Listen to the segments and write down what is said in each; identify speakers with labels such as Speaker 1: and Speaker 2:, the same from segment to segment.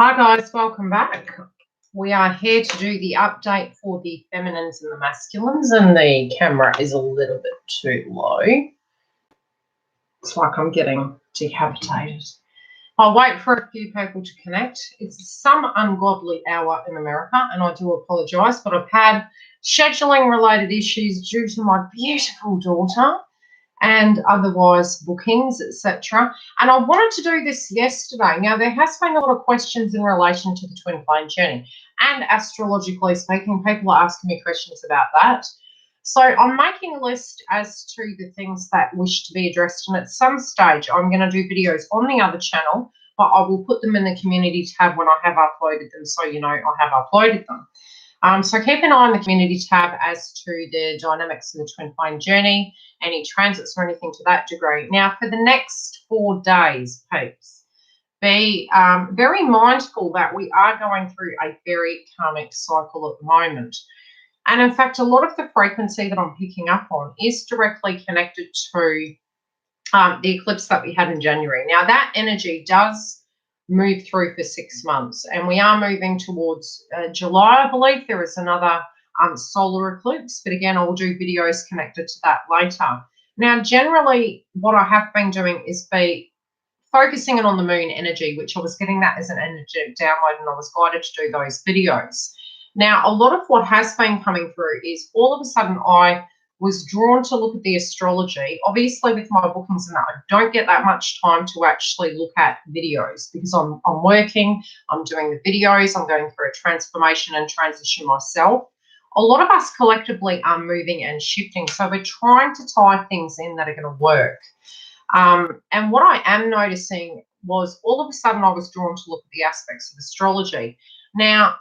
Speaker 1: Hi guys, welcome back. We are here to do the update for the feminines and the masculines, and the camera is a little bit too low. It's like I'm getting decapitated. I'll wait for a few people to connect. It's some ungodly hour in America, and I do apologise, but I've had scheduling related issues due to my beautiful daughter and otherwise bookings, etc. And I wanted to do this yesterday. Now, there has been a lot of questions in relation to the twin flame journey, and astrologically speaking, people are asking me questions about that. So I'm making a list as to the things that wish to be addressed, and at some stage I'm going to do videos on the other channel, but I will put them in the community tab when I have uploaded them, so you know I have uploaded them. So keep an eye on the community tab as to the dynamics of the twin flame journey, any transits or anything to that degree. Now, for the next 4 days, peeps, be very mindful that we are going through a very karmic cycle at the moment. And in fact, a lot of the frequency that I'm picking up on is directly connected to the eclipse that we had in January. Now, that energy does move through for 6 months, and we are moving towards July. I believe there is another solar eclipse, but again, I'll do videos connected to that later. Now, generally, what I have been doing is be focusing in on the moon energy, which I was getting that as an energetic download, and I was guided to do those videos. Now, a lot of what has been coming through is all of a sudden I was drawn to look at the astrology. Obviously, with my bookings and that, I don't get that much time to actually look at videos because I'm working, I'm doing the videos, I'm going through a transformation and transition myself. A lot of us collectively are moving and shifting, so we're trying to tie things in that are going to work. And what I am noticing was all of a sudden I was drawn to look at the aspects of astrology. Now,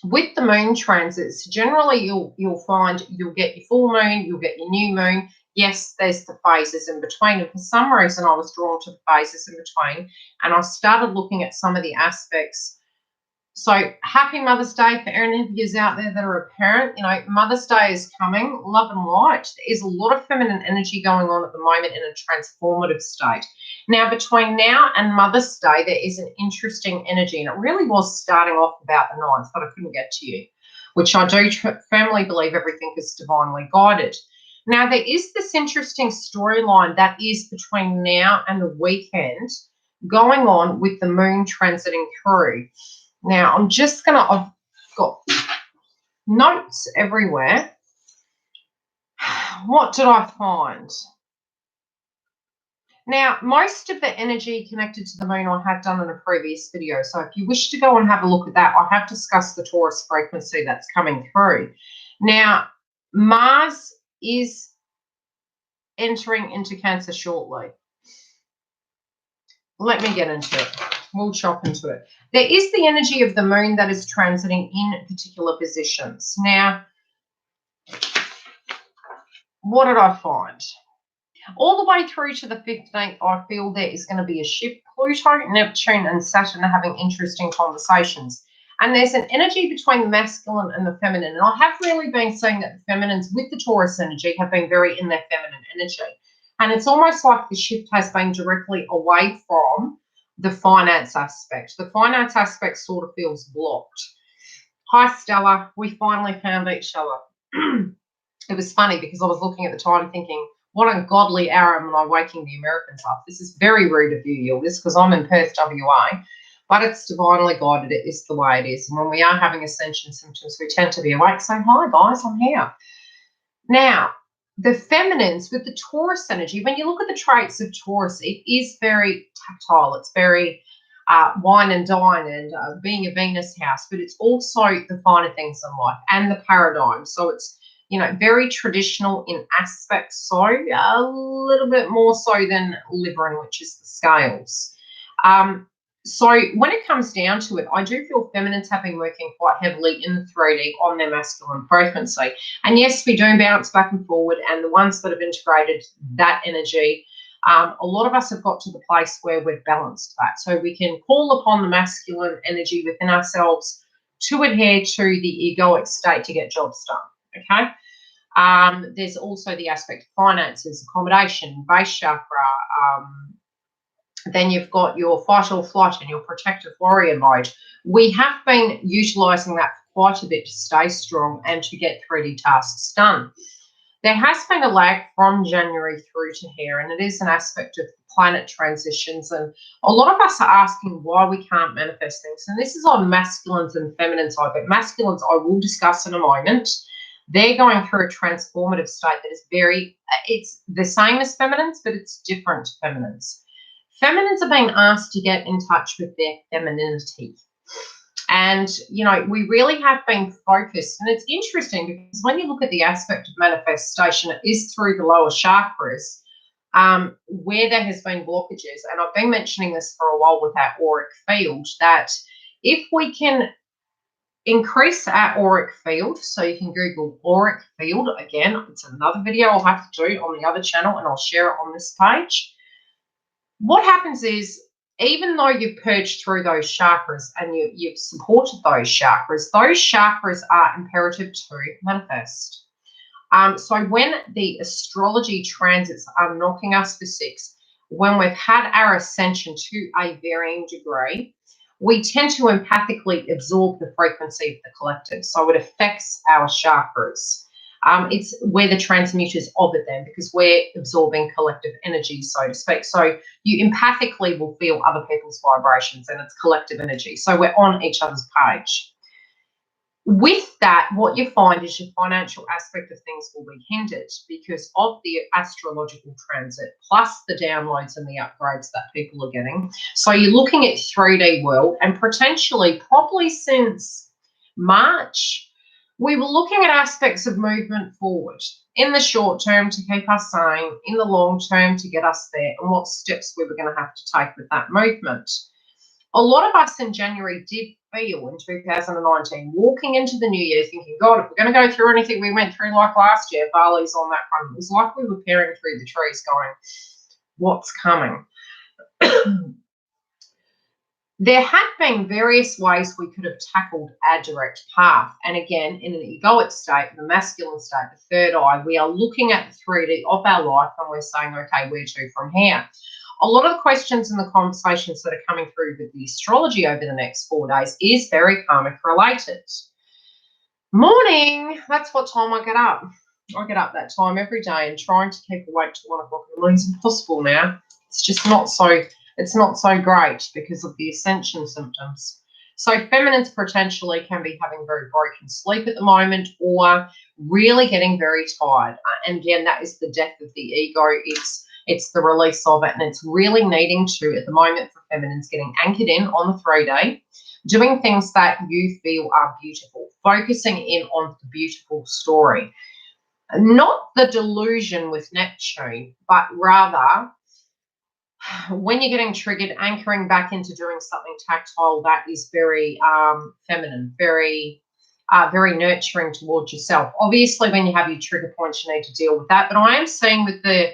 Speaker 1: with the moon transits, generally you'll find you'll get your full moon, you'll get your new moon. Yes, there's the phases in between. And for some reason, I was drawn to the phases in between, and I started looking at some of the aspects. So happy Mother's Day for any of you out there that are a parent. You know, Mother's Day is coming, love and light. There is a lot of feminine energy going on at the moment in a transformative state. Now, between now and Mother's Day, there is an interesting energy, and it really was starting off about the 9th, but I couldn't get to you, which I do firmly believe everything is divinely guided. Now, there is this interesting storyline that is between now and the weekend going on with the moon transiting through. Now, I'm just going to, I've got notes everywhere. What did I find? Now, most of the energy connected to the moon I have done in a previous video. So if you wish to go and have a look at that, I have discussed the Taurus frequency that's coming through. Now, Mars is entering into Cancer shortly. Let me get into it. We'll chop into it. There is the energy of the moon that is transiting in particular positions. Now, what did I find? All the way through to the 15th, I feel there is going to be a shift. Pluto, Neptune, and Saturn are having interesting conversations. And there's an energy between the masculine and the feminine. And I have really been seeing that the feminines with the Taurus energy have been very in their feminine energy. And it's almost like the shift has been directly away from the finance aspect. The finance aspect sort of feels blocked. Hi, Stella. We finally found each other. It was funny because I was looking at the time thinking, what ungodly hour am I waking the Americans up? This is very rude of you, Yildiz, because I'm in Perth, WA. But it's divinely guided. It is the way it is. And when we are having ascension symptoms, we tend to be awake saying, hi, guys, I'm here. Now, the feminines with the Taurus energy, when you look at the traits of Taurus, it is very tactile. It's very wine and dine and being a Venus house, but it's also the finer things in life and the paradigm. So it's, you know, very traditional in aspects, so a little bit more so than Libra, which is the scales. So when it comes down to it, I do feel feminines have been working quite heavily in the 3D on their masculine frequency. And yes, we do bounce back and forward, and the ones that have integrated that energy, a lot of us have got to the place where we've balanced that. So we can call upon the masculine energy within ourselves to adhere to the egoic state to get jobs done, okay? There's also the aspect of finances, accommodation, base chakra, Then you've got your fight or flight and your protective warrior mode. We have been utilising that quite a bit to stay strong and to get 3D tasks done. There has been a lag from January through to here, and it is an aspect of planet transitions. And a lot of us are asking why we can't manifest things. And this is on masculines and feminine side, but masculines I will discuss in a moment. They're going through a transformative state that is it's the same as feminines, but it's different to feminines. Feminines are being asked to get in touch with their femininity. And, you know, we really have been focused. And it's interesting because when you look at the aspect of manifestation, it is through the lower chakras where there has been blockages. And I've been mentioning this for a while with our auric field, that if we can increase our auric field, so you can Google auric field. Again, it's another video I'll have to do on the other channel, and I'll share it on this page. What happens is, even though you've purged through those chakras and you've supported those chakras are imperative to manifest. So when the astrology transits are knocking us for 6, when we've had our ascension to a varying degree, we tend to empathically absorb the frequency of the collective. So it affects our chakras. It's we're the transmuters of it then, because we're absorbing collective energy, so to speak. So you empathically will feel other people's vibrations, and it's collective energy. So we're on each other's page. With that, what you find is your financial aspect of things will be hindered because of the astrological transit, plus the downloads and the upgrades that people are getting. So you're looking at 3D world, and potentially, probably since March, we were looking at aspects of movement forward in the short term to keep us sane, in the long term to get us there, and what steps we were going to have to take with that movement. A lot of us in January did feel in 2019, walking into the new year thinking, God, if we're going to go through anything we went through like last year, Bali's on that front. It was like we were peering through the trees going, what's coming? There had been various ways we could have tackled our direct path. And again, in an egoic state, the masculine state, the third eye, we are looking at the 3D of our life and we're saying, okay, where to from here? A lot of the questions and the conversations that are coming through with the astrology over the next 4 days is very karmic related. Morning, that's what time I get up. I get up that time every day, and trying to keep awake till 1 o'clock in the morning is impossible now. It's just not so... It's not so great because of the ascension symptoms. So feminines potentially can be having very broken sleep at the moment, or really getting very tired. And again, that is the death of the ego. It's the release of it, and it's really needing to, at the moment for feminines, getting anchored in on the 3D, doing things that you feel are beautiful, focusing in on the beautiful story. Not the delusion with Neptune, but rather, when you're getting triggered, anchoring back into doing something tactile that is very feminine, very nurturing towards yourself. Obviously, when you have your trigger points, you need to deal with that. But I am seeing with the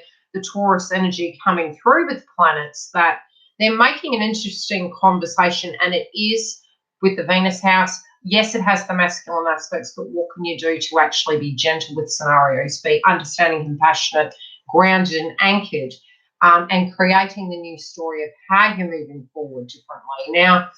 Speaker 1: Taurus energy coming through with planets that they're making an interesting conversation, and it is with the Venus house. Yes, it has the masculine aspects, but what can you do to actually be gentle with scenarios, be understanding, compassionate, grounded and anchored? And creating the new story of how you're moving forward differently. Now,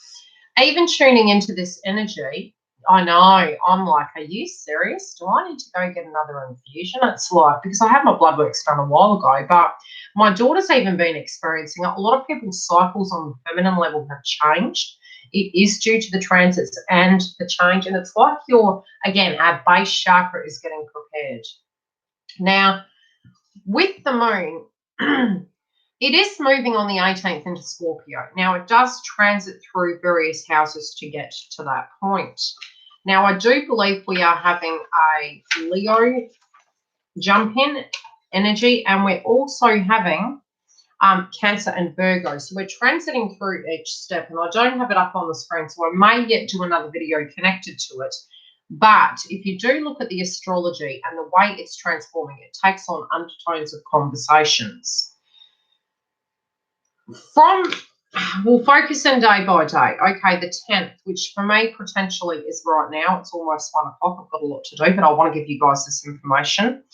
Speaker 1: even tuning into this energy, I know, I'm like, are you serious? Do I need to go get another infusion? It's like, because I had my blood work done a while ago, but my daughter's even been experiencing it. A lot of people's cycles on the feminine level have changed. It is due to the transits and the change, and it's like again, our base chakra is getting prepared. Now, with the moon, it is moving on the 18th into Scorpio. Now, it does transit through various houses to get to that point. Now, I do believe we are having a Leo jump in energy, and we're also having Cancer and Virgo. So we're transiting through each step, and I don't have it up on the screen, so I may yet do another video connected to it. But if you do look at the astrology and the way it's transforming, it takes on undertones of conversations. We'll focus in day by day. Okay, the 10th, which for me potentially is right now. It's almost 1 o'clock. I've got a lot to do, but I want to give you guys this information.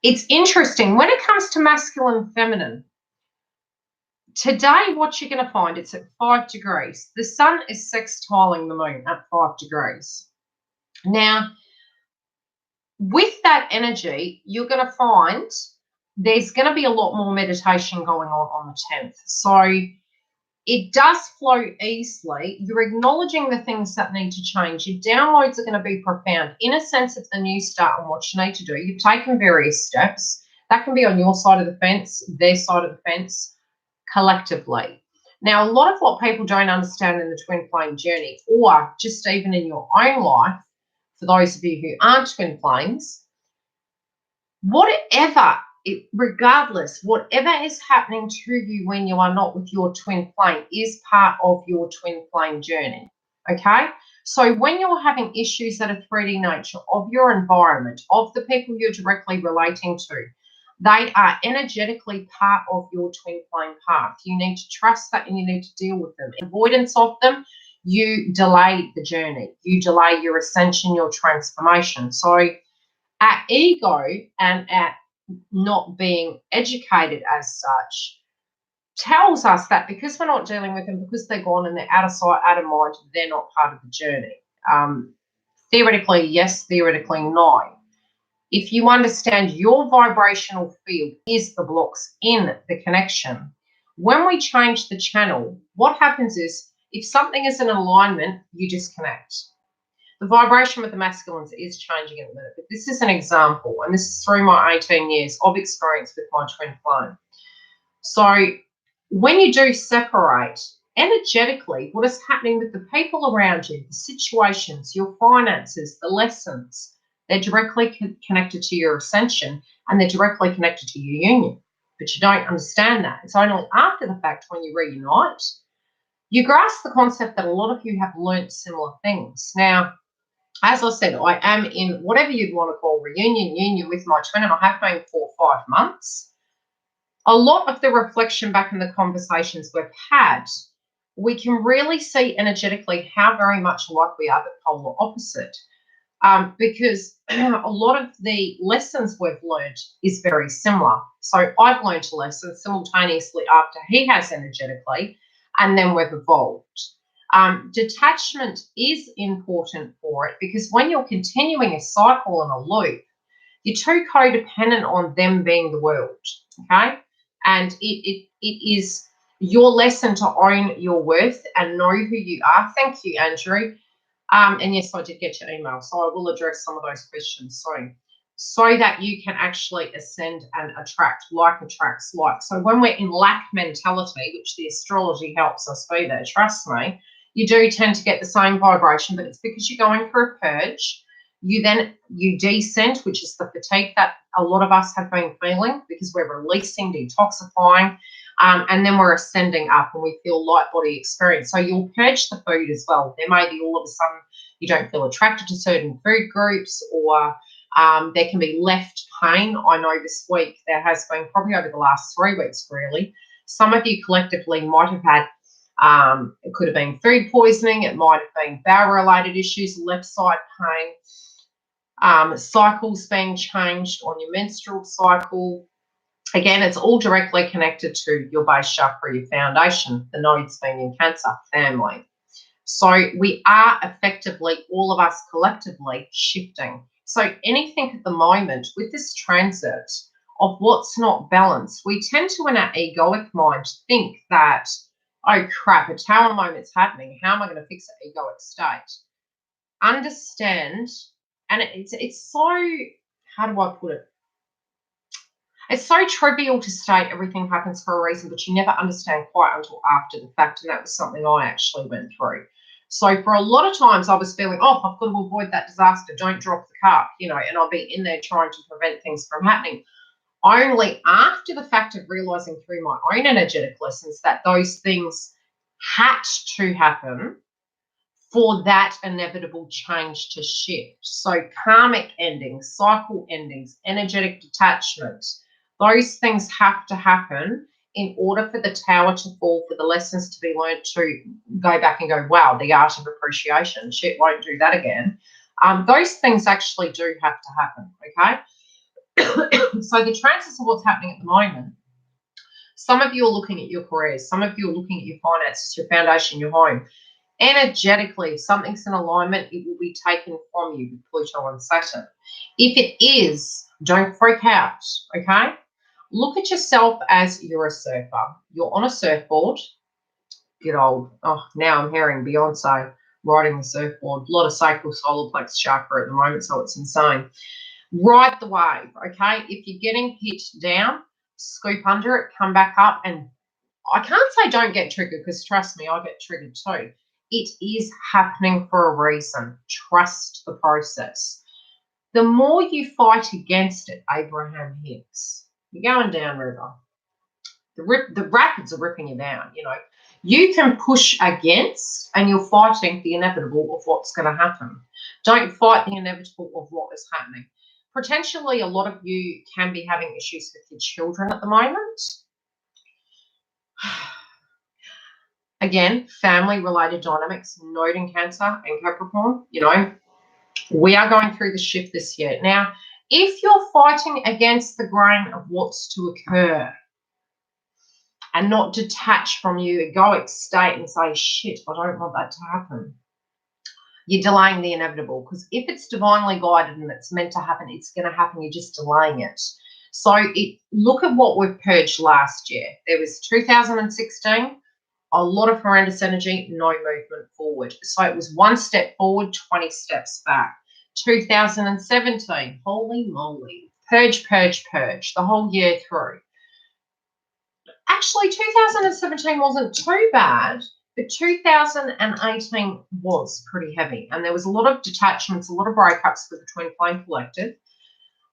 Speaker 1: It's interesting. When it comes to masculine and feminine, Today, what you're going to find, it's at 5 degrees. The sun is sextiling the moon at 5 degrees. Now, with that energy, you're going to find there's going to be a lot more meditation going on the 10th. So it does flow easily. You're acknowledging the things that need to change. Your downloads are going to be profound. In a sense of the new start and what you need to do, you've taken various steps. That can be on your side of the fence, their side of the fence, collectively. Now, a lot of what people don't understand in the twin flame journey, or just even in your own life, for those of you who aren't twin flames, regardless, whatever is happening to you when you are not with your twin flame is part of your twin flame journey, okay? So when you're having issues that are 3D nature of your environment, of the people you're directly relating to, they are energetically part of your twin flame path. You need to trust that and you need to deal with them. Avoidance of them, you delay the journey. You delay your ascension, your transformation. So our ego and our not being educated as such tells us that because we're not dealing with them, because they're gone and they're out of sight, out of mind, they're not part of the journey. Theoretically, yes. Theoretically, no. If you understand your vibrational field is the blocks in the connection, when we change the channel, what happens is if something is in alignment, you disconnect. The vibration with the masculines is changing at the minute, but this is an example, and this is through my 18 years of experience with my twin flame. So when you do separate, energetically, what is happening with the people around you, the situations, your finances, the lessons, they're directly connected to your ascension and they're directly connected to your union. But you don't understand that. It's only after the fact when you reunite, you grasp the concept that a lot of you have learnt similar things. Now, as I said, I am in whatever you'd want to call union with my twin, and I have been for 5 months. A lot of the reflection back in the conversations we've had, we can really see energetically how very much alike we are, but polar opposite. Because a lot of the lessons we've learned is very similar. So I've learned a lesson simultaneously after he has energetically, and then we've evolved. Detachment is important for it because when you're continuing a cycle and a loop, you're too codependent on them being the world, okay? And it is your lesson to own your worth and know who you are. Thank you, Andrew. And yes, I did get your email, so I will address some of those questions soon, so that you can actually ascend and attract. Like attracts like. So when we're in lack mentality, which the astrology helps us be there, trust me, you do tend to get the same vibration, but it's because you're going for a purge. You descend, which is the fatigue that a lot of us have been feeling because we're releasing, detoxifying, and then we're ascending up and we feel light body experience. So you'll purge the food as well. There may be all of a sudden you don't feel attracted to certain food groups, or there can be left pain. I know this week there has been, probably over the last 3 weeks really, some of you collectively might have had, it could have been food poisoning, it might have been bowel related issues, left side pain, cycles being changed on your menstrual cycle. Again, it's all directly connected to your base chakra, your foundation, the nodes being in Cancer, family. So we are effectively, all of us collectively, shifting. So anything at the moment with this transit of what's not balanced, we tend to, in our egoic mind, think that, oh crap, a tower moment's happening. How am I going to fix an egoic state? Understand, and it's so, how do I put it? It's so trivial to state everything happens for a reason, but you never understand quite until after the fact, and that was something I actually went through. So for a lot of times I was feeling, oh, I've got to avoid that disaster, don't drop the cup, and I'll be in there trying to prevent things from happening. Only after the fact of realizing through my own energetic lessons that those things had to happen for that inevitable change to shift. So karmic endings, cycle endings, energetic detachment, those things have to happen in order for the tower to fall, for the lessons to be learned, to go back and go, wow, the art of appreciation, shit, won't do that again. Those things actually do have to happen, okay? So the transits of what's happening at the moment, Some of you are looking at your careers. Some of you are looking at your finances, your foundation, your home. Energetically, if something's in alignment, it will be taken from you with Pluto and Saturn. If it is, don't freak out, okay? Look at yourself as you're a surfer. You're on a surfboard. Good old, oh, now I'm hearing Beyonce riding the surfboard. A lot of sacral solar plexus chakra at the moment, so it's insane. Ride the wave, okay? If you're getting hit down, scoop under it, come back up, and I can't say don't get triggered, because trust me, I get triggered too. It is happening for a reason. Trust the process. The more you fight against it, Abraham Hicks, you're going down river. The rapids are ripping you down, you know. You can push against, and you're fighting the inevitable of what's going to happen. Don't fight the inevitable of what is happening. Potentially, a lot of you can be having issues with your children at the moment. Again, family-related dynamics, Node in Cancer and Capricorn, you know, we are going through the shift this year. Now, if you're fighting against the grain of what's to occur and not detach from you, egoic state and say, shit, I don't want that to happen, you're delaying the inevitable. Because if it's divinely guided and it's meant to happen, it's going to happen. You're just delaying it. So look at what we've purged last year. There was 2016. A lot of horrendous energy, no movement forward. So it was one step forward, 20 steps back. 2017, holy moly, purge, purge, purge, the whole year through. Actually, 2017 wasn't too bad, but 2018 was pretty heavy. And there was a lot of detachments, a lot of breakups for the Twin Flame Collective.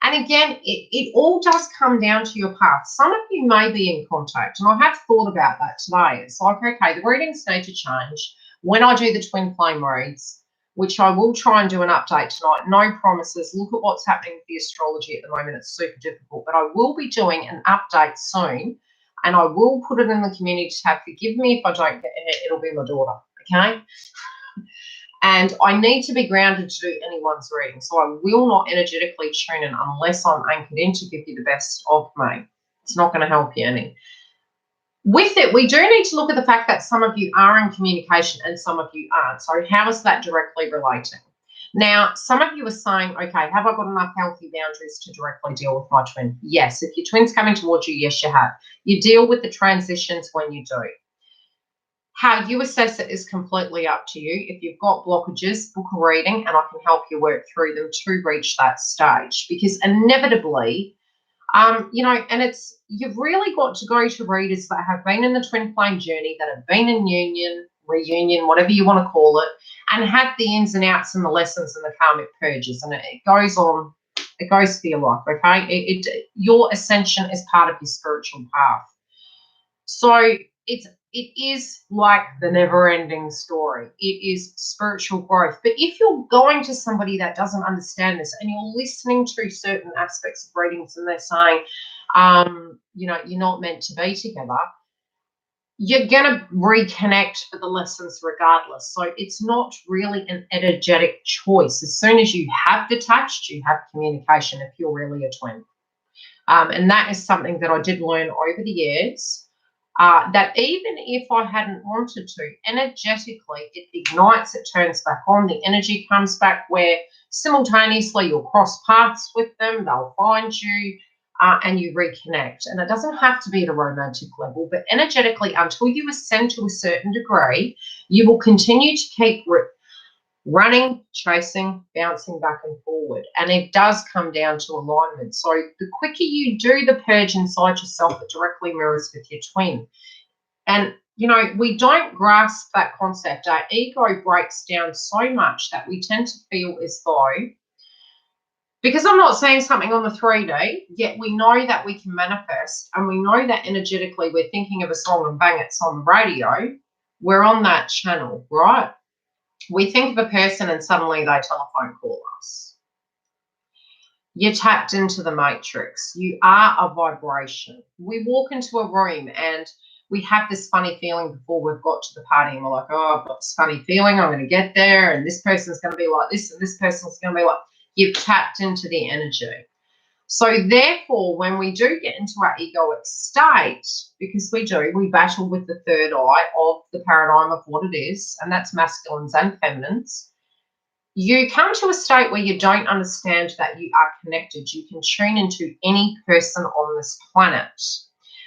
Speaker 1: And again, it all does come down to your path. Some of you may be in contact, and I have thought about that today. It's like, okay, the readings need to change. When I do the Twin Flame reads, which I will try and do an update tonight, no promises. Look at what's happening with the astrology at the moment. It's super difficult, but I will be doing an update soon, and I will put it in the community tab. Forgive me if I don't get it. It'll be my daughter, okay? And I need to be grounded to do anyone's reading. So I will not energetically tune in unless I'm anchored in to give you the best of me. It's not going to help you any. With it, we do need to look at the fact that some of you are in communication and some of you aren't. So how is that directly relating? Now, some of you are saying, okay, have I got enough healthy boundaries to directly deal with my twin? Yes. If your twin's coming towards you, yes, you have. You deal with the transitions when you do. How you assess it is completely up to you. If you've got blockages, book a reading and I can help you work through them to reach that stage. Because inevitably, you know, and you've really got to go to readers that have been in the twin flame journey, that have been in union, reunion, whatever you want to call it, and have the ins and outs and the lessons and the karmic purges. And it goes on, it goes for your life, okay? Your ascension is part of your spiritual path. So it is like the never-ending story. It is spiritual growth. But if you're going to somebody that doesn't understand this and you're listening to certain aspects of readings and they're saying, you know, you're not meant to be together, you're going to reconnect for the lessons regardless. So it's not really an energetic choice. As soon as you have detached, you have communication if you're really a twin. And that is something that I did learn over the years. That even if I hadn't wanted to, energetically, it ignites, it turns back on, the energy comes back where simultaneously you'll cross paths with them, they'll find you, and you reconnect. And it doesn't have to be at a romantic level, but energetically, until you ascend to a certain degree, you will continue to keep running, chasing, bouncing back and forward. And it does come down to alignment. So the quicker you do the purge inside yourself, it directly mirrors with your twin. And, you know, we don't grasp that concept. Our ego breaks down so much that we tend to feel as though, because I'm not seeing something on the 3D, yet we know that we can manifest, and we know that energetically we're thinking of a song and bang, it's on the radio. We're on that channel, right? We think of a person and suddenly they telephone call us. You're tapped into the matrix. You are a vibration. We walk into a room and we have this funny feeling before we've got to the party, and we're like, oh, I've got this funny feeling, I'm going to get there, and this person's going to be like this, and this person's going to be like, you've tapped into the energy. So therefore, when we do get into our egoic state, because we battle with the third eye of the paradigm of what it is, and that's masculines and feminines. You come to a state where you don't understand that you are connected. You can tune into any person on this planet.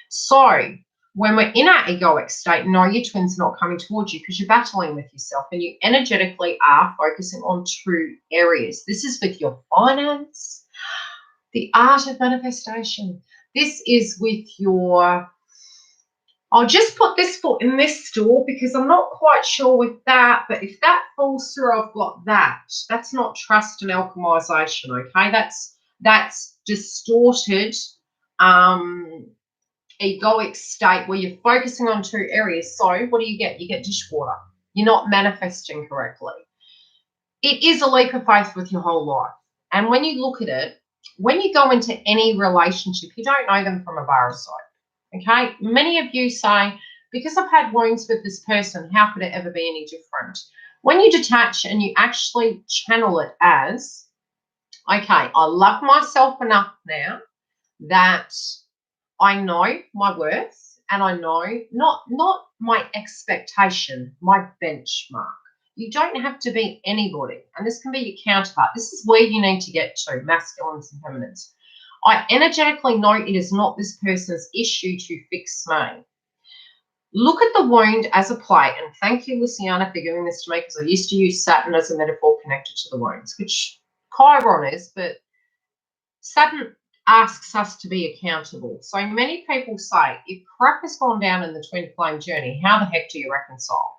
Speaker 1: So when we're in our egoic state, no, your twin's not coming towards you because you're battling with yourself and you energetically are focusing on two areas. This is with your finance, the art of manifestation. This is with your, I'll just put this foot in this store because I'm not quite sure with that, but if that falls through, I've got that. That's not trust and alchemization, okay? That's distorted egoic state where you're focusing on two areas. So what do? You get dishwater. You're not manifesting correctly. It is a leap of faith with your whole life. And when you look at it, when you go into any relationship, you don't know them from a bar of soap. Okay, many of you say, because I've had wounds with this person, how could it ever be any different? When you detach and you actually channel it as, okay, I love myself enough now that I know my worth and I know not my expectation, my benchmark. You don't have to be anybody, and this can be your counterpart. This is where you need to get to, masculines and feminines. I energetically know it is not this person's issue to fix me. Look at the wound as a plate, and thank you, Luciana, for giving this to me, because I used to use Saturn as a metaphor connected to the wounds, which Chiron is, but Saturn asks us to be accountable. So many people say, if crap has gone down in the twin flame journey, how the heck do you reconcile?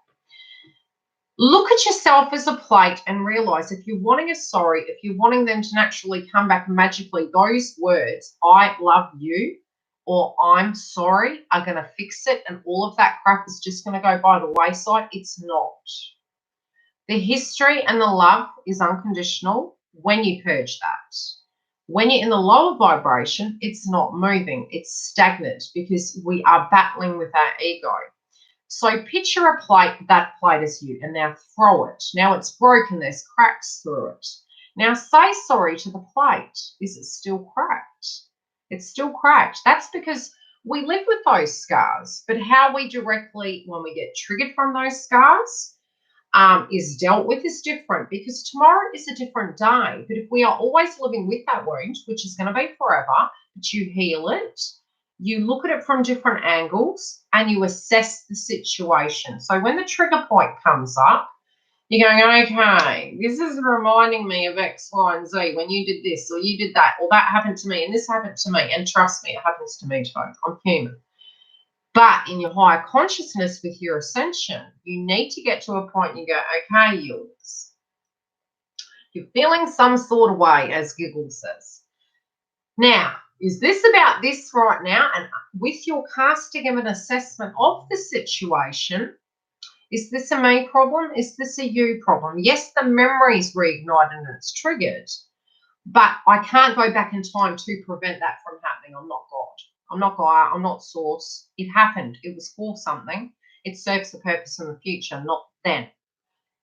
Speaker 1: Look at yourself as a plate and realize if you're wanting a sorry, if you're wanting them to naturally come back magically, those words, I love you or I'm sorry, are going to fix it, and all of that crap is just going to go by the wayside. It's not. The history and the love is unconditional when you purge that. When you're in the lower vibration, it's not moving. It's stagnant because we are battling with our ego. So picture a plate, that plate is you, and now throw it. Now it's broken, there's cracks through it. Now say sorry to the plate. Is it still cracked? It's still cracked. That's because we live with those scars, but how we directly, when we get triggered from those scars, is dealt with is different, because tomorrow is a different day. But if we are always living with that wound, which is going to be forever, but you heal it, you look at it from different angles and you assess the situation. So when the trigger point comes up, you're going, okay, this is reminding me of X, Y, and Z when you did this or you did that or that happened to me and this happened to me. And trust me, it happens to me too. I'm human. But in your higher consciousness with your ascension, you need to get to a point and you go, okay, Yildiz, you're feeling some sort of way, as Giggle says. Now, is this about this right now? And with your casting of an assessment of the situation, is this a me problem? Is this a you problem? Yes, the memory's reignited and it's triggered, but I can't go back in time to prevent that from happening. I'm not God. I'm not Gaia. I'm not Source. It happened. It was for something. It serves a purpose in the future, not then.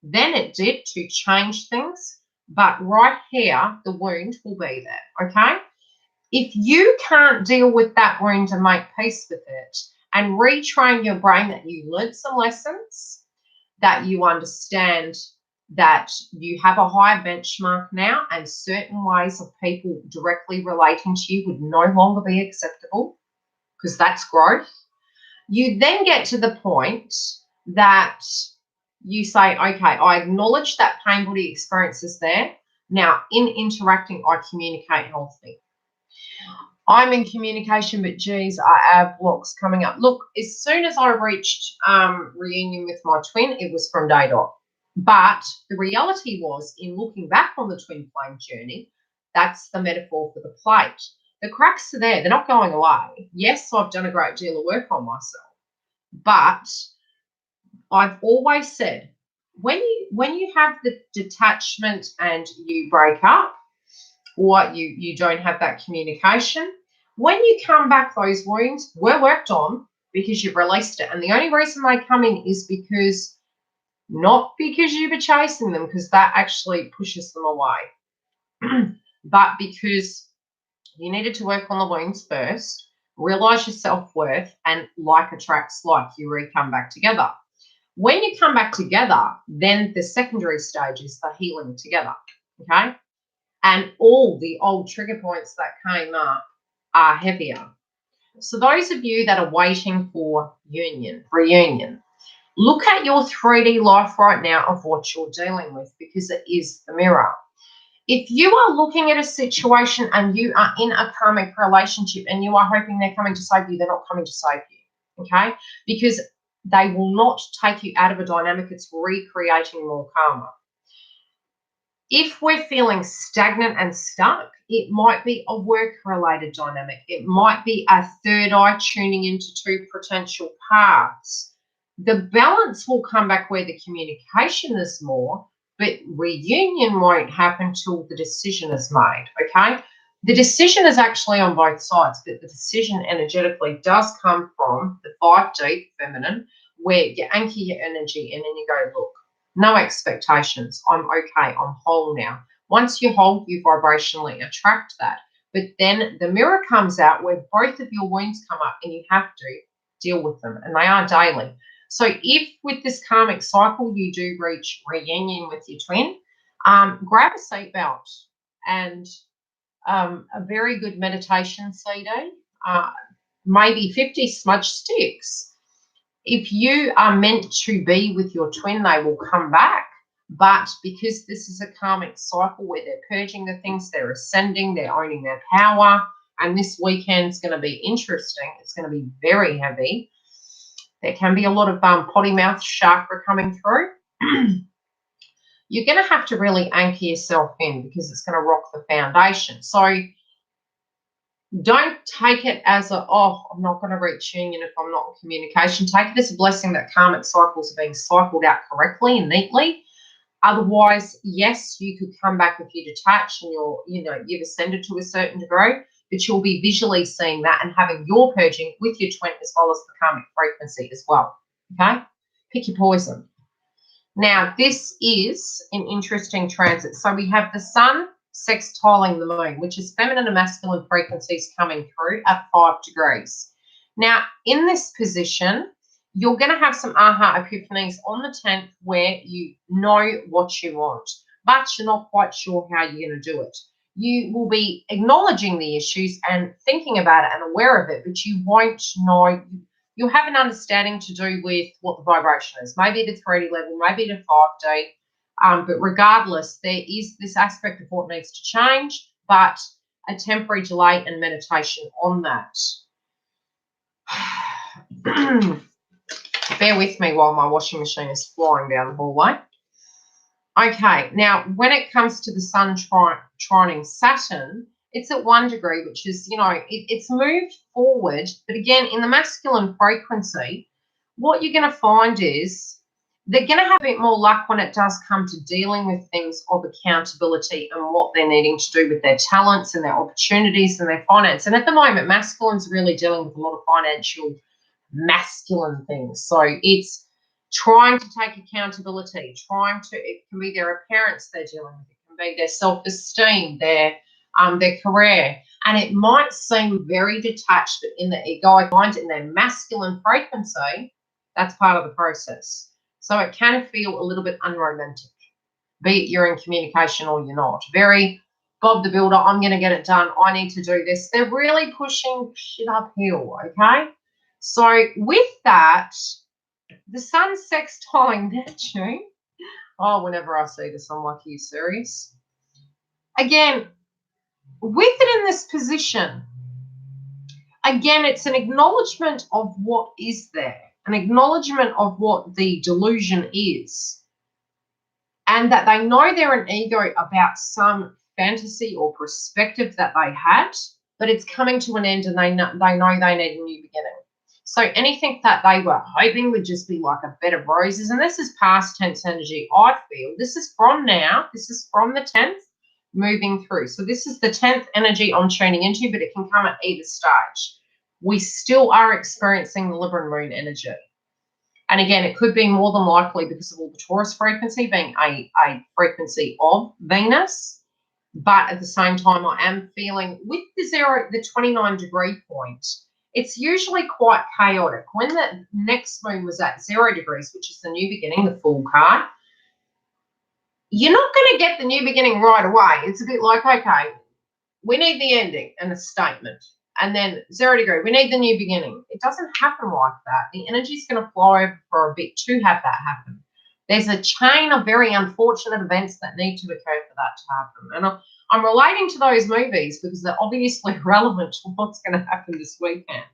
Speaker 1: Then it did to change things, but right here, the wound will be there, okay? If you can't deal with that wound and make peace with it and retrain your brain that you learned some lessons, that you understand that you have a higher benchmark now and certain ways of people directly relating to you would no longer be acceptable because that's growth, you then get to the point that you say, okay, I acknowledge that pain body experience is there. Now, in interacting, I communicate healthy. I'm in communication, but geez, I have blocks coming up. Look, as soon as I reached reunion with my twin, it was from day dot. But the reality was, in looking back on the twin flame journey, that's the metaphor for the plate. The cracks are there. They're not going away. Yes, I've done a great deal of work on myself. But I've always said, when you have the detachment and you break up, or you don't have that communication, when you come back, those wounds were worked on because you've released it. And the only reason they come in is because, not because you were chasing them, because that actually pushes them away, but because You needed to work on the wounds first, realize your self-worth, and like attracts like. You come back together. When you come back together, then the secondary stage is the healing together, okay? And all the old trigger points that came up are heavier. So those of you that are waiting for reunion, look at your 3D life right now of what you're dealing with, because it is the mirror. If you are looking at a situation and you are in a karmic relationship and you are hoping they're coming to save you, they're not coming to save you, okay? Because they will not take you out of a dynamic. It's recreating more karma. If we're feeling stagnant and stuck, it might be a work-related dynamic. It might be a third eye tuning into two potential paths. The balance will come back where the communication is more, but reunion won't happen till the decision is made, okay? The decision is actually on both sides, but the decision energetically does come from the 5D feminine, where you anchor your energy and then you go, look, no expectations. I'm okay. I'm whole now. Once you're whole, you vibrationally attract that. But then the mirror comes out where both of your wounds come up and you have to deal with them, and they are daily. So if with this karmic cycle you do reach reunion with your twin, grab a seatbelt and a very good meditation CD, maybe 50 smudge sticks. If you are meant to be with your twin, they will come back. But because this is a karmic cycle where they're purging the things, they're ascending, they're owning their power, and this weekend's going to be interesting. It's going to be very heavy. There can be a lot of potty mouth chakra coming through. You're going to have to really anchor yourself in, because it's going to rock the foundation. So don't take it as a, oh, I'm not going to reach union if I'm not in communication. Take it as a blessing that karmic cycles are being cycled out correctly and neatly. Otherwise, yes, you could come back if you detach and you've ascended to a certain degree, but you'll be visually seeing that and having your purging with your twin as well as the karmic frequency as well, okay? Pick your poison. Now, this is an interesting transit. So we have the sun sextiling the moon, which is feminine and masculine frequencies coming through at 5 degrees. Now, in this position, you're going to have some aha epiphanies on the 10th where you know what you want, but you're not quite sure how you're going to do it. You will be acknowledging the issues and thinking about it and aware of it, but you won't know. You'll have an understanding to do with what the vibration is, maybe at a 3D level, maybe at a 5D. But regardless, there is this aspect of what needs to change, but a temporary delay and meditation on that. Bear with me while my washing machine is flying down the hallway. Okay, now when it comes to the sun trining Saturn, it's at 1 degree, which is, it's moved forward. But again, in the masculine frequency, what you're going to find is they're going to have a bit more luck when it does come to dealing with things of accountability and what they're needing to do with their talents and their opportunities and their finance. And at the moment, masculine's really dealing with a lot of financial masculine things. So it's trying to take accountability, it can be their appearance they're dealing with, it can be their self-esteem, their career, and it might seem very detached, but in the egoic mind, in their masculine frequency, that's part of the process. So it can feel a little bit unromantic, be it you're in communication or you're not. Very Bob the Builder, I'm going to get it done, I need to do this. They're really pushing shit uphill, okay? So with that, the sun sextiling Neptune. Oh, whenever I see this, I'm like, are you serious? Again, with it in this position, again, it's an acknowledgement of what is there, an acknowledgement of what the delusion is, and that they know they're an ego about some fantasy or perspective that they had, but it's coming to an end and they know they need a new beginning. So anything that they were hoping would just be like a bed of roses, and this is past tense energy, I feel. This is from now. This is from the 10th moving through. So this is the 10th energy I'm tuning into, but it can come at either stage. We still are experiencing the Libra moon energy. And again, it could be more than likely because of all the Taurus frequency being a frequency of Venus. But at the same time, I am feeling with the 29 degree point, it's usually quite chaotic. When the next moon was at 0 degrees, which is the new beginning, the Fool card, you're not going to get the new beginning right away. It's a bit like, okay, we need the ending and a statement. And then 0 degree, we need the new beginning. It doesn't happen like that. The energy is going to flow over for a bit to have that happen. There's a chain of very unfortunate events that need to occur for that to happen. And I'm relating to those movies because they're obviously relevant to what's going to happen this weekend.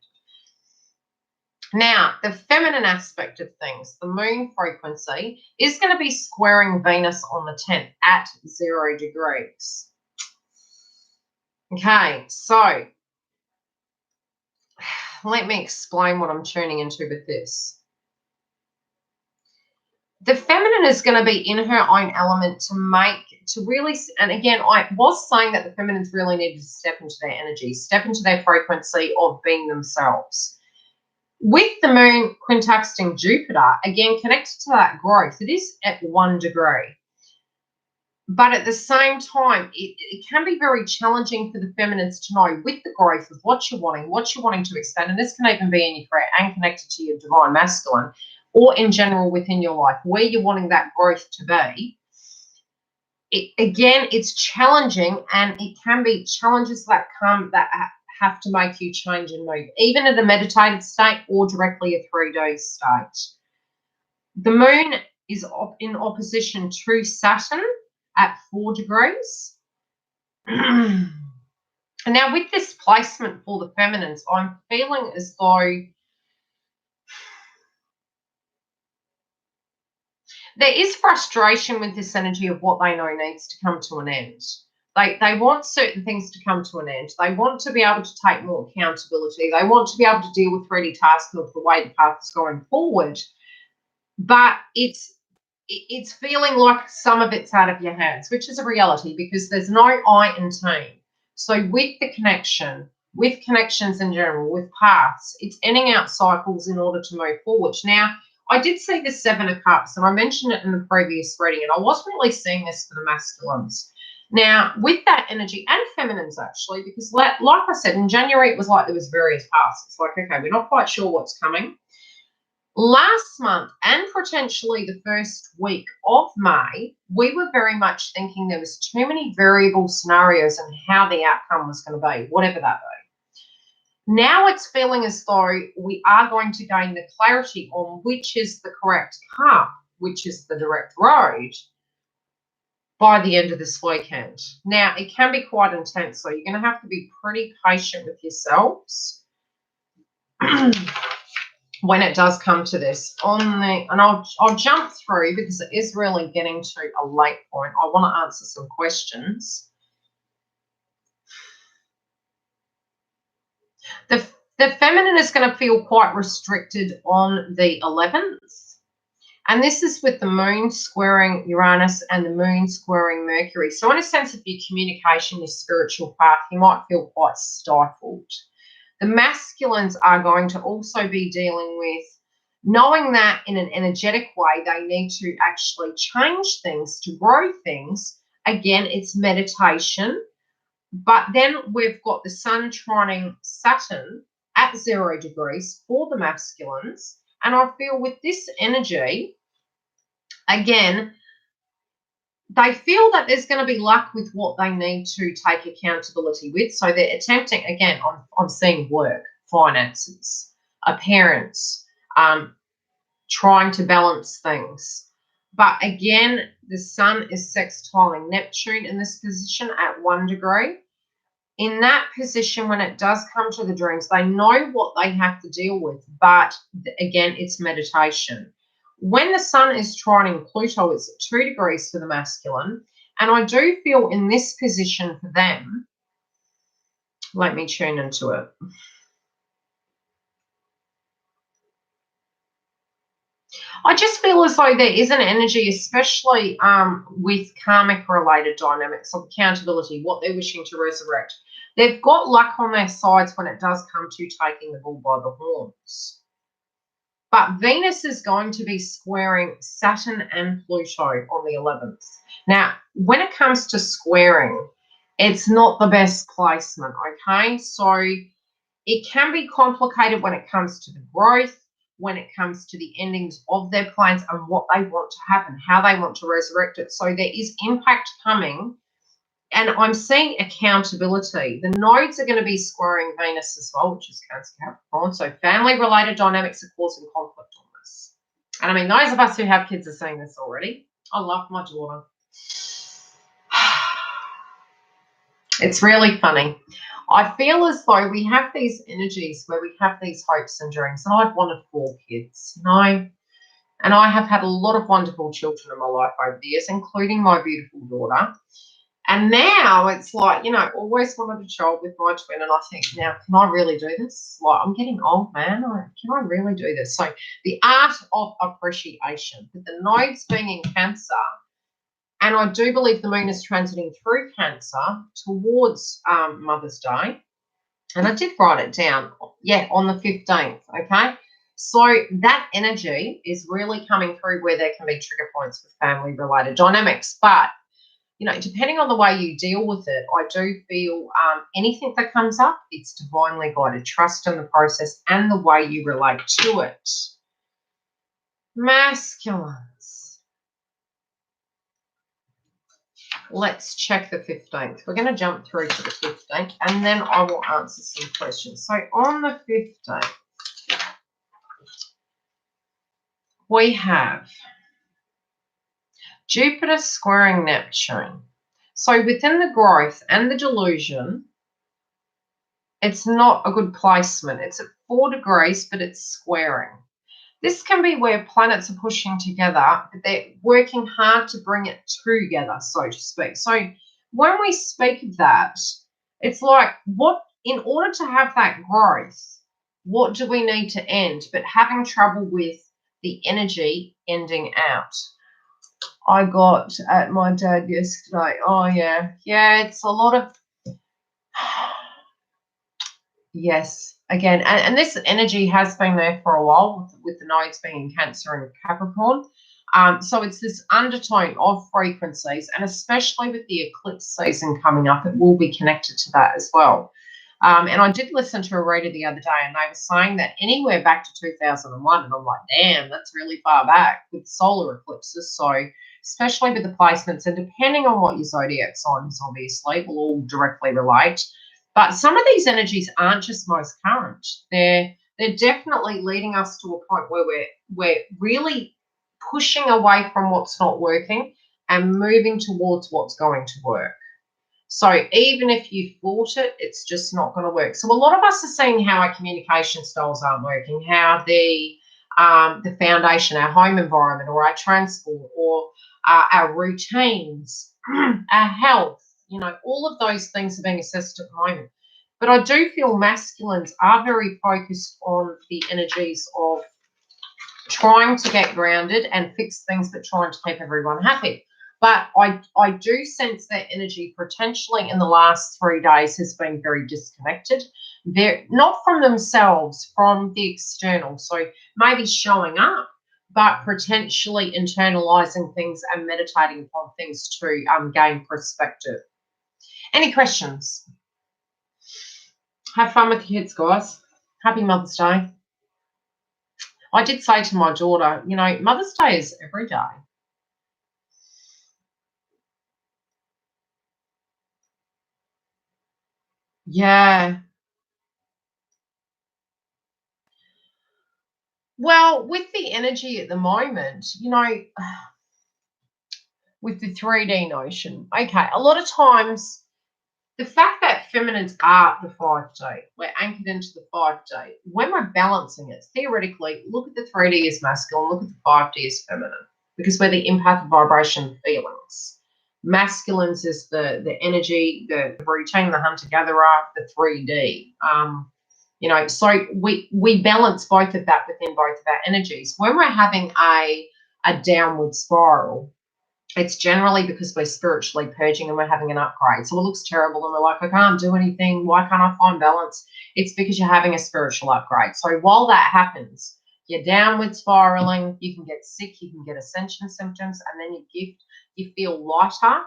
Speaker 1: Now, the feminine aspect of things, the moon frequency, is going to be squaring Venus on the 10th at 0 degrees. Okay, so let me explain what I'm tuning into with this. The feminine is going to be in her own element to really, and again, I was saying that the feminines really needed to step into their energy, step into their frequency of being themselves. With the moon quintuxing Jupiter, again, connected to that growth, it is at 1 degree. But at the same time, it can be very challenging for the feminines to know with the growth of what you're wanting to expand, and this can even be in your career and connected to your divine masculine, or in general within your life, where you're wanting that growth to be. Again, it's challenging, and it can be challenges that have to make you change and move, even at a meditated state or directly a 3D state. The moon is in opposition to Saturn at 4 degrees. And now with this placement for the feminines, I'm feeling as though there is frustration with this energy of what they know needs to come to an end. They want certain things to come to an end. They want to be able to take more accountability. They want to be able to deal with 3D tasks of the way the path is going forward. But it's feeling like some of it's out of your hands, which is a reality because there's no I in team. So with the connection, with connections in general, with paths, it's ending out cycles in order to move forward. Now, I did see the 7 of Cups, and I mentioned it in the previous reading, and I wasn't really seeing this for the masculines. Now, with that energy, and feminines actually, because like I said, in January, it was like there was various paths. It's like, okay, we're not quite sure what's coming. Last month and potentially the first week of May, we were very much thinking there was too many variable scenarios and how the outcome was going to be, whatever that be. Now it's feeling as though we are going to gain the clarity on which is the correct path, which is the direct road, by the end of this weekend. Now, it can be quite intense, so you're going to have to be pretty patient with yourselves when it does come to this. And I'll jump through because it is really getting to a late point. I want to answer some questions. The feminine is going to feel quite restricted on the 11th. And this is with the moon squaring Uranus and the moon squaring Mercury. So in a sense of your communication, your spiritual path, you might feel quite stifled. The masculines are going to also be dealing with knowing that in an energetic way, they need to actually change things to grow things. Again, it's meditation. But then we've got the sun trining Saturn at 0 degrees for the masculines. And I feel with this energy, again, they feel that there's going to be luck with what they need to take accountability with. So they're attempting, again, I'm seeing work, finances, appearance, trying to balance things. But again, the sun is sextiling Neptune in this position at 1 degree. In that position, when it does come to the dreams, they know what they have to deal with. But again, it's meditation. When the sun is trining Pluto, it's at 2 degrees for the masculine. And I do feel in this position for them, let me tune into it. I just feel as though there is an energy, especially with karmic related dynamics of accountability, what they're wishing to resurrect. They've got luck on their sides when it does come to taking the bull by the horns. But Venus is going to be squaring Saturn and Pluto on the 11th. Now, when it comes to squaring, It's not the best placement, okay? So it can be complicated when it comes to the growth, when it comes to the endings of their plans and what they want to happen, how they want to resurrect it. So there is impact coming, and I'm seeing accountability. The nodes are going to be squaring Venus as well, which is Cancer Capricorn. So family-related dynamics are causing conflict on this. And I mean, those of us who have kids are seeing this already. I love my daughter. It's really funny. I feel as though we have these energies where we have these hopes and dreams. And I've wanted 4 kids, you know, and I have had a lot of wonderful children in my life over the years, including my beautiful daughter. And now it's like, you know, always wanted a child with my twin. And I think, now, can I really do this? Like, I'm getting old, man. Can I really do this? So the art of appreciation, with the nodes being in Cancer, and I do believe the moon is transiting through Cancer towards Mother's Day. And I did write it down, yeah, on the 15th, okay? So that energy is really coming through where there can be trigger points with family-related dynamics. But, you know, depending on the way you deal with it, I do feel anything that comes up, it's divinely guided. Trust in the process and the way you relate to it. Masculines. Let's check the 15th. We're going to jump through to the 15th, and then I will answer some questions. So on the 15th, we have Jupiter squaring Neptune. So within the growth and the delusion, it's not a good placement. It's at 4 degrees, but it's squaring. This can be where planets are pushing together, but they're working hard to bring it together, so to speak. So when we speak of that, it's like, what, in order to have that growth, what do we need to end? But having trouble with the energy ending out. I got at my dad yesterday. Oh, yeah. Yeah, it's a lot of... Yes, again, and this energy has been there for a while with the nodes being in Cancer and Capricorn. So it's this undertone of frequencies, and especially with the eclipse season coming up, it will be connected to that as well. And I did listen to a reader the other day, and they were saying that anywhere back to 2001, and I'm like, damn, that's really far back with solar eclipses. So especially with the placements, and depending on what your zodiac sign is, obviously, will all directly relate. But some of these energies aren't just most current. They're definitely leading us to a point where we're really pushing away from what's not working and moving towards what's going to work. So even if you fought it, it's just not going to work. So a lot of us are seeing how our communication styles aren't working, how the foundation, our home environment, or our transport, or our routines, our health, you know, all of those things are being assessed at the moment. But I do feel masculines are very focused on the energies of trying to get grounded and fix things, but trying to keep everyone happy. But I do sense that energy potentially in the last 3 days has been very disconnected. They're not from themselves, from the external. So maybe showing up, but potentially internalizing things and meditating upon things to gain perspective. Any questions? Have fun with your kids, guys. Happy Mother's Day. I did say to my daughter, you know, Mother's Day is every day. Yeah. Well, with the energy at the moment, you know, with the 3D notion, okay, a lot of times the fact that feminines are the 5D, we're anchored into the 5D. When we're balancing it, theoretically, look at the 3D as masculine, look at the 5D as feminine, because we're the empath, vibration, feelings. Masculines is the energy, the routine, the hunter-gatherer, the 3D. You know, so we balance both of that within both of our energies. When we're having a downward spiral, it's generally because we're spiritually purging and we're having an upgrade. So it looks terrible and we're like, I can't do anything. Why can't I find balance? It's because you're having a spiritual upgrade. So while that happens, you're downward spiraling, you can get sick, you can get ascension symptoms, and then you feel lighter.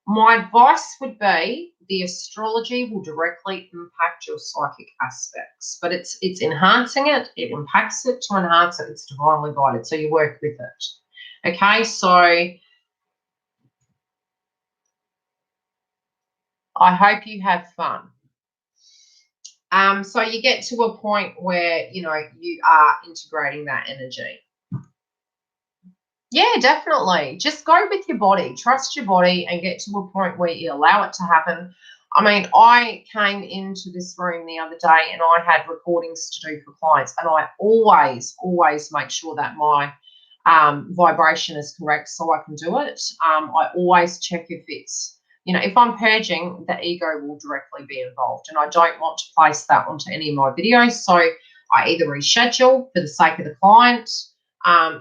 Speaker 1: My advice would be the astrology will directly impact your psychic aspects, but it's enhancing it. It impacts it to enhance it. It's divinely guided, so you work with it. Okay, so I hope you have fun. So you get to a point where, you know, you are integrating that energy. Yeah, definitely. Just go with your body. Trust your body and get to a point where you allow it to happen. I mean, I came into this room the other day and I had recordings to do for clients, and I always make sure that my vibration is correct so I can do it. I always check if it's, you know, if I'm purging, the ego will directly be involved, and I don't want to place that onto any of my videos. So I either reschedule for the sake of the client,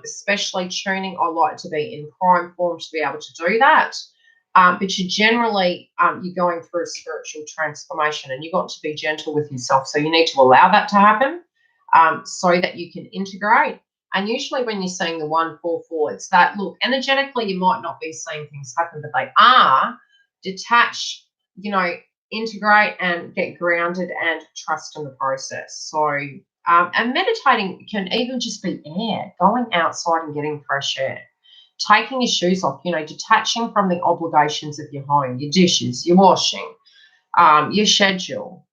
Speaker 1: especially tuning. I like to be in prime form to be able to do that. But you generally, you're going through a spiritual transformation, and you've got to be gentle with yourself. So you need to allow that to happen so that you can integrate. And usually when you're seeing the 144, it's that, look, energetically you might not be seeing things happen, but they are. Detach, you know, integrate and get grounded and trust in the process. So, and meditating can even just be air, going outside and getting fresh air, taking your shoes off, you know, detaching from the obligations of your home, your dishes, your washing, your schedule.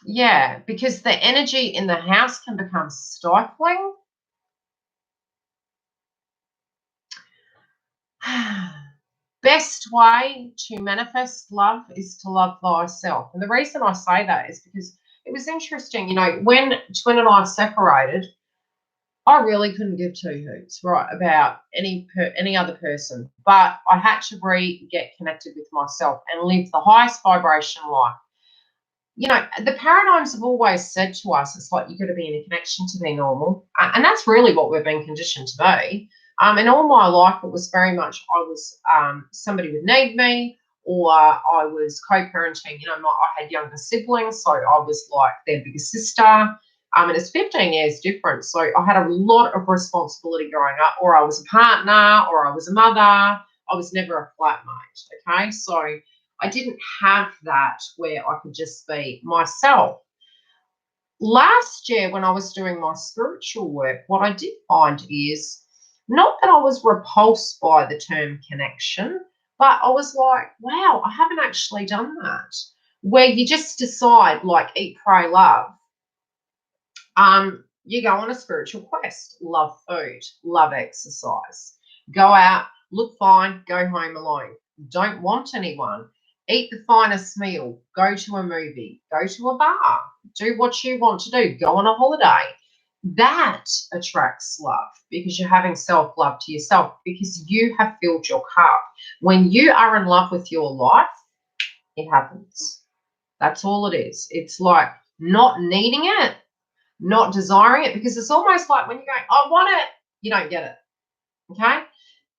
Speaker 1: Yeah, because the energy in the house can become stifling. Best way to manifest love is to love thyself. And the reason I say that is because it was interesting, you know, when Twin and I separated, I really couldn't give two hoots, right, about any other person. But I had to get connected with myself and live the highest vibration life. You know, the paradigms have always said to us, it's like you've got to be in a connection to be normal. And that's really what we've been conditioned to be. And all my life, it was very much I was somebody would need me, or I was co-parenting. You know, I had younger siblings, so I was like their bigger sister. And it's 15 years different. So I had a lot of responsibility growing up, or I was a partner, or I was a mother. I was never a flatmate. Okay, so I didn't have that where I could just be myself. Last year, when I was doing my spiritual work, what I did find is not that I was repulsed by the term connection, but I was like, wow, I haven't actually done that. Where you just decide, like, eat, pray, love. You go on a spiritual quest, love food, love exercise, go out, look fine, go home alone, don't want anyone, eat the finest meal, go to a movie, go to a bar, do what you want to do, go on a holiday. That attracts love because you're having self-love to yourself, because you have filled your cup. When you are in love with your life, it happens. That's all it is. It's like not needing it, not desiring it, because it's almost like when you're going, I want it, you don't get it. Okay?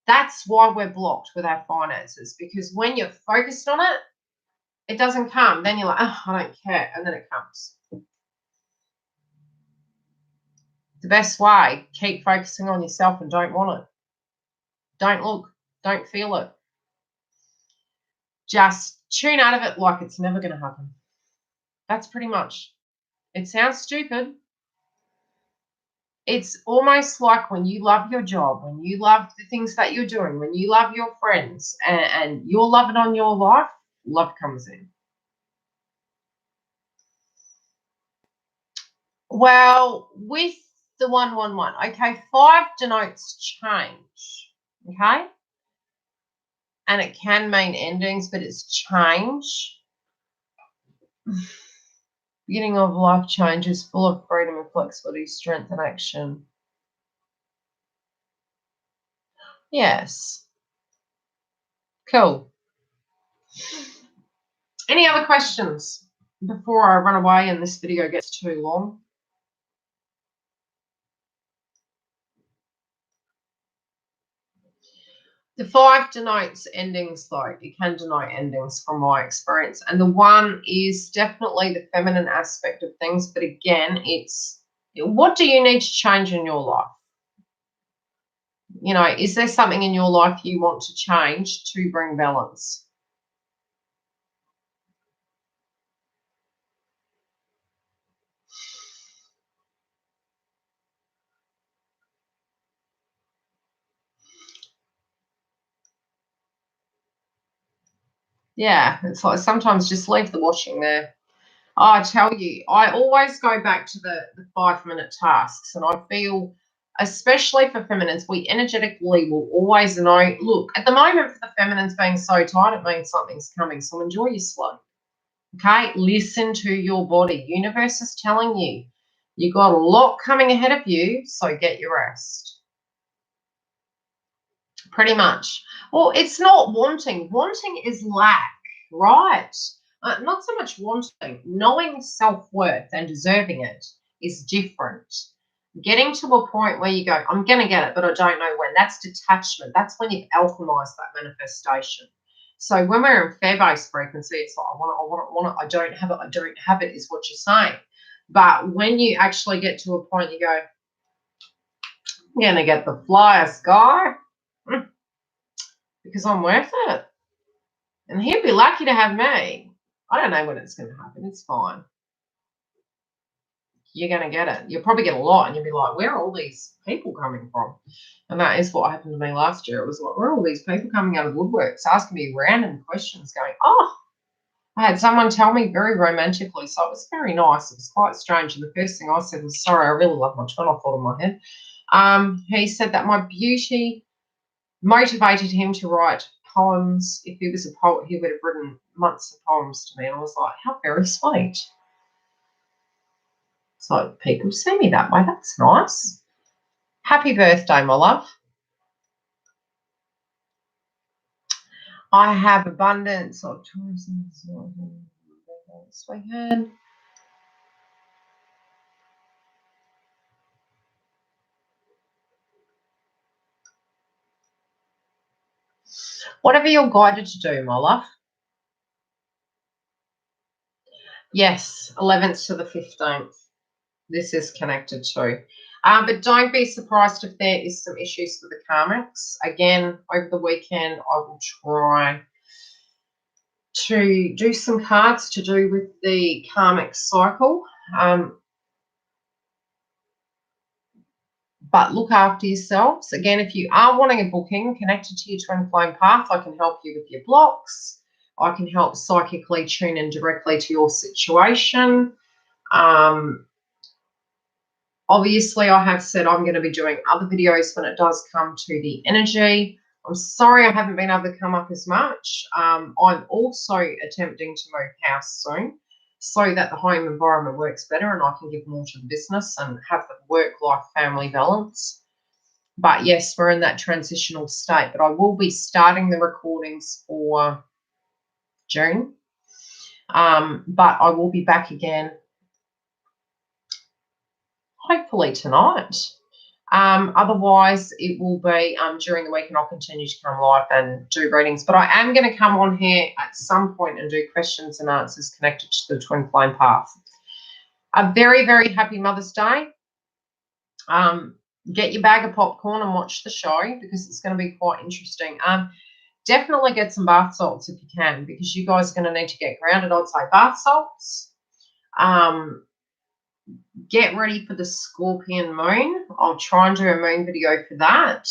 Speaker 1: That's why we're blocked with our finances, because when you're focused on it, it doesn't come. Then you're like, oh, I don't care. And then it comes. The best way, keep focusing on yourself and don't want it. Don't look, don't feel it. Just tune out of it like it's never going to happen. That's pretty much. It sounds stupid. It's almost like when you love your job, when you love the things that you're doing, when you love your friends and you're loving on your life, love comes in. Well, with the 111, okay, 5 denotes change, okay? And it can mean endings, but it's change. Beginning of life changes, full of freedom and flexibility, strength and action. Yes. Cool. Any other questions before I run away and this video gets too long? The 5 denotes endings, though. It can denote endings from my experience. And the 1 is definitely the feminine aspect of things. But again, it's what do you need to change in your life? You know, is there something in your life you want to change to bring balance? Yeah, it's like sometimes just leave the washing there. I tell you, I always go back to the 5-minute tasks, and I feel, especially for feminines, we energetically will always know. Look, at the moment for the feminines being so tight, it means something's coming. So enjoy your sleep. Okay, listen to your body. Universe is telling you you've got a lot coming ahead of you, so get your rest. Pretty much. Well, it's not wanting. Wanting is lack, right? Not so much wanting. Knowing self-worth and deserving it is different. Getting to a point where you go, I'm going to get it, but I don't know when. That's detachment. That's when you've alchemized that manifestation. So when we're in fair-based frequency, it's like, I want it, I don't have it, is what you're saying. But when you actually get to a point, you go, I'm going to get the flyest guy because I'm worth it. And he'd be lucky to have me. I don't know when it's going to happen. It's fine. You're going to get it. You'll probably get a lot, and you'll be like, where are all these people coming from? And that is what happened to me last year. It was like, where are all these people coming out of woodworks asking me random questions going, oh, I had someone tell me very romantically, so it was very nice. It was quite strange. And the first thing I said was, sorry, I really love my twin. I thought in my head. He said that my beauty motivated him to write poems. If he was a poet, he would have written months of poems to me. And I was like, how very sweet. So people see me that way. That's nice. Happy birthday, my love. I have abundance of tourism this weekend. Whatever you're guided to do, my love. Yes, 11th to the 15th. This is connected to. But don't be surprised if there is some issues with the karmics. Again, over the weekend, I will try to do some cards to do with the karmic cycle. But look after yourselves. Again, if you are wanting a booking connected to your twin flame path, I can help you with your blocks. I can help psychically tune in directly to your situation. Obviously, I have said I'm going to be doing other videos when it does come to the energy. I'm sorry I haven't been able to come up as much. I'm also attempting to move house soon so that the home environment works better and I can give more to the business and have the work-life family balance. But yes, we're in that transitional state. But I will be starting the recordings for June. But I will be back again hopefully tonight. Otherwise, it will be during the week, and I'll continue to come live and do readings. But I am going to come on here at some point and do questions and answers connected to the twin flame path. A very, very happy Mother's Day. Get your bag of popcorn and watch the show because it's going to be quite interesting. Definitely get some bath salts if you can, because you guys are going to need to get grounded. I'd say bath salts. Get ready for the Scorpion moon. I'll try and do a moon video for that.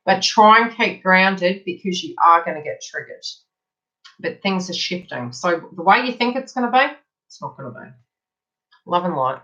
Speaker 1: But try and keep grounded because you are going to get triggered. But things are shifting. So the way you think it's going to be, it's not going to be. Love and light.